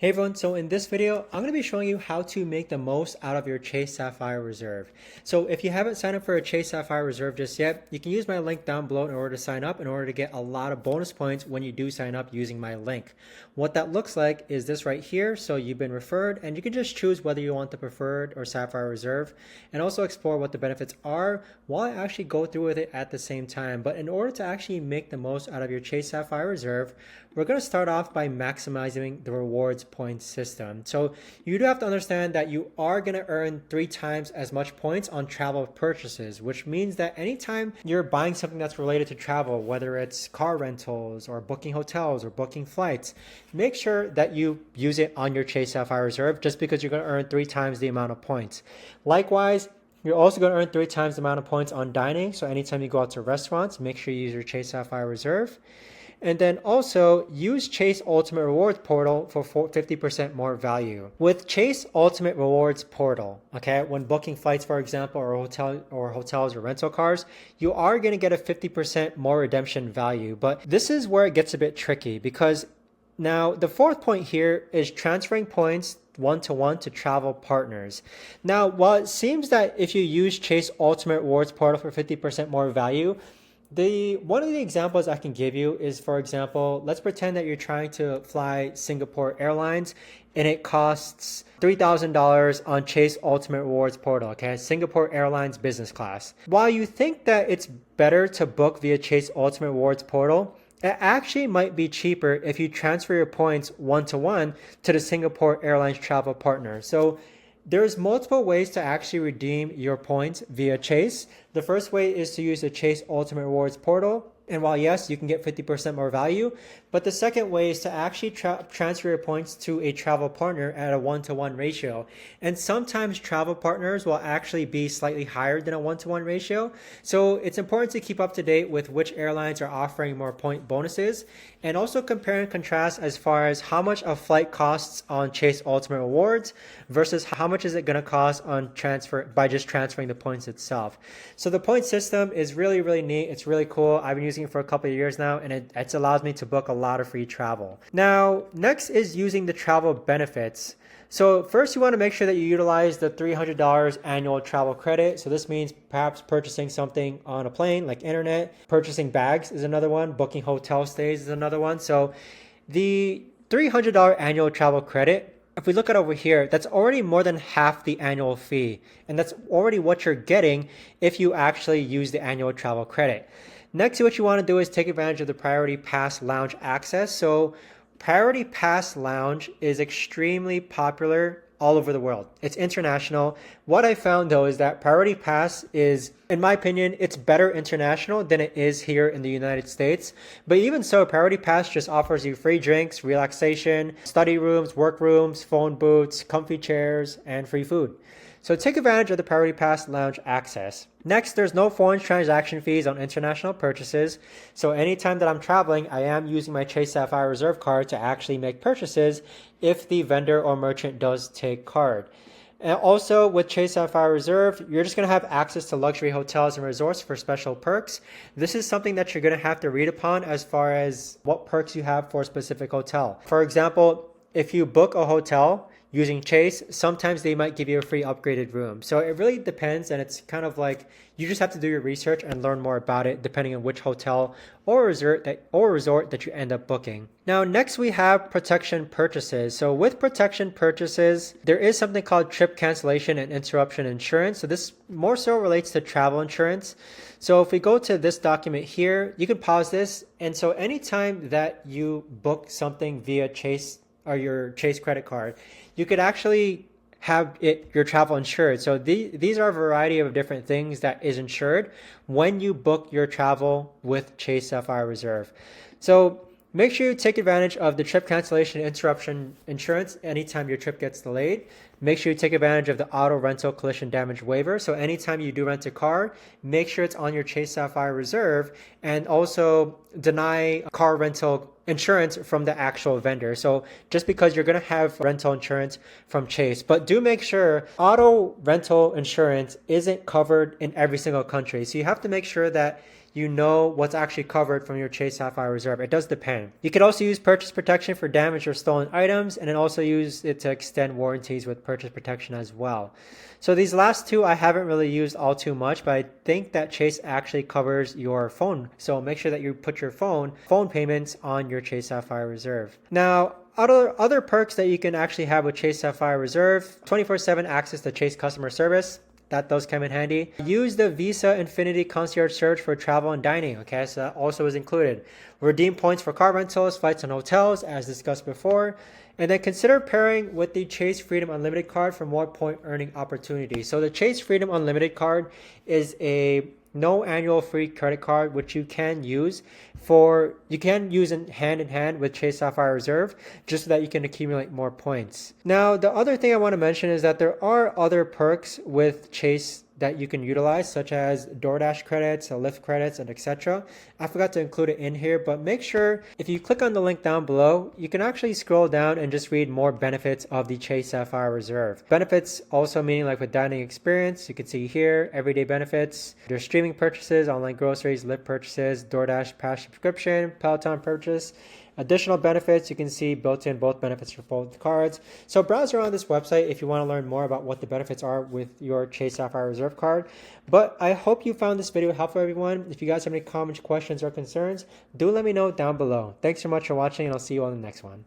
Hey everyone, so in this video, I'm going to be showing you how to make the most out of your Chase Sapphire Reserve. So if you haven't signed up for a Chase Sapphire Reserve just yet, you can use my link down below in order to sign up in order to get a lot of bonus points when you do sign up using my link. What that looks like is this right here. So you've been referred and you can just choose whether you want the preferred or Sapphire Reserve and also explore what the benefits are while I actually go through with it at the same time. But in order to actually make the most out of your Chase Sapphire Reserve, we're going to start off by maximizing the rewards points system. So you do have to understand that you are going to earn 3 times as much points on travel purchases, which means that anytime you're buying something that's related to travel, whether it's car rentals or booking hotels or booking flights, make sure that you use it on your Chase Sapphire Reserve just because you're going to earn 3 times the amount of points. Likewise, you're also going to earn 3 times the amount of points on dining. So anytime you go out to restaurants, make sure you use your Chase Sapphire Reserve. And then also use Chase Ultimate Rewards Portal for 50% more value. With Chase Ultimate Rewards Portal, okay, when booking flights, for example, or hotels or rental cars, you are going to get a 50% more redemption value. But this is where it gets a bit tricky because now the fourth point here is transferring points one-to-one to travel partners. Now, while it seems that if you use Chase Ultimate Rewards Portal for 50% more value, one of the examples I can give you is, for example, let's pretend that you're trying to fly Singapore Airlines and it costs $3,000 on Chase Ultimate Rewards Portal, okay? Singapore Airlines business class. While you think that it's better to book via Chase Ultimate Rewards Portal, it actually might be cheaper if you transfer your points one-to-one to the Singapore Airlines travel partner. So there's multiple ways to actually redeem your points via Chase. The first way is to use the Chase Ultimate Rewards Portal. And while yes, you can get 50% more value, but the second way is to actually transfer your points to a travel partner at a one-to-one ratio. And sometimes travel partners will actually be slightly higher than a one-to-one ratio. So it's important to keep up to date with which airlines are offering more point bonuses and also compare and contrast as far as how much a flight costs on Chase Ultimate Rewards versus how much is it going to cost on just transferring the points itself. So the point system is really, really neat. It's really cool. I've been using it for a couple of years now, and it allows me to book a lot of free travel. Now, next is using the travel benefits. So first, you want to make sure that you utilize the $300 annual travel credit. So this means perhaps purchasing something on a plane like internet, purchasing bags is another one, booking hotel stays is another one. So the $300 annual travel credit, if we look at over here, that's already more than half the annual fee. And that's already what you're getting if you actually use the annual travel credit. Next, what you want to do is take advantage of the Priority Pass Lounge access. So Priority Pass Lounge is extremely popular all over the world. It's international. What I found though is that Priority Pass is, in my opinion, it's better international than it is here in the United States. But even so, Priority Pass just offers you free drinks, relaxation, study rooms, work rooms, phone booths, comfy chairs, and free food. So take advantage of the Priority Pass Lounge access. Next, there's no foreign transaction fees on international purchases. So anytime that I'm traveling, I am using my Chase Sapphire Reserve card to actually make purchases if the vendor or merchant does take card. And also with Chase Sapphire Reserve, you're just going to have access to luxury hotels and resorts for special perks. This is something that you're going to have to read upon as far as what perks you have for a specific hotel. For example, if you book a hotel using Chase, sometimes they might give you a free upgraded room. So it really depends, and it's kind of like you just have to do your research and learn more about it depending on which hotel or resort that you end up booking. Now, next we have protection purchases. So with protection purchases, there is something called trip cancellation and interruption insurance. So this more so relates to travel insurance. So if we go to this document here, you can pause this. And so anytime that you book something via Chase or your Chase credit card, you could actually have your travel insured. So these are a variety of different things that is insured when you book your travel with Chase Sapphire Reserve. So make sure you take advantage of the trip cancellation interruption insurance anytime your trip gets delayed. Make sure you take advantage of the auto rental collision damage waiver. So anytime you do rent a car, make sure it's on your Chase Sapphire Reserve, and also deny car rental insurance from the actual vendor. So just because you're going to have rental insurance from Chase, but do make sure auto rental insurance isn't covered in every single country. So you have to make sure that you know what's actually covered from your Chase Sapphire Reserve. It does depend. You could also use purchase protection for damaged or stolen items, and then also use it to extend warranties with purchase protection as well. So these last two I haven't really used all too much, but I think that Chase actually covers your phone. So make sure that you put your phone payments on your Chase Sapphire Reserve. Now, other perks that you can actually have with Chase Sapphire Reserve: 24/7 access to Chase customer service. That does come in handy. Use the Visa Infinity Concierge Search for travel and dining. Okay, so that also is included. Redeem points for car rentals, flights, and hotels, as discussed before. And then consider pairing with the Chase Freedom Unlimited card for more point earning opportunities. So the Chase Freedom Unlimited card is a no annual free credit card, which you can use in hand with Chase Sapphire Reserve, just so that you can accumulate more points. Now, the other thing I want to mention is that there are other perks with Chase that you can utilize, such as DoorDash credits, Lyft credits, and etc. I forgot to include it in here, but make sure if you click on the link down below, you can actually scroll down and just read more benefits of the Chase Sapphire Reserve. Benefits also meaning like with dining experience, you can see here, everyday benefits. There's streaming purchases, online groceries, Lyft purchases, DoorDash pass subscription, Peloton purchase. Additional benefits, you can see built in both benefits for both cards. So browse around this website if you want to learn more about what the benefits are with your Chase Sapphire Reserve card. But I hope you found this video helpful, everyone. If you guys have any comments, questions, or concerns, do let me know down below. Thanks so much for watching, and I'll see you on the next one.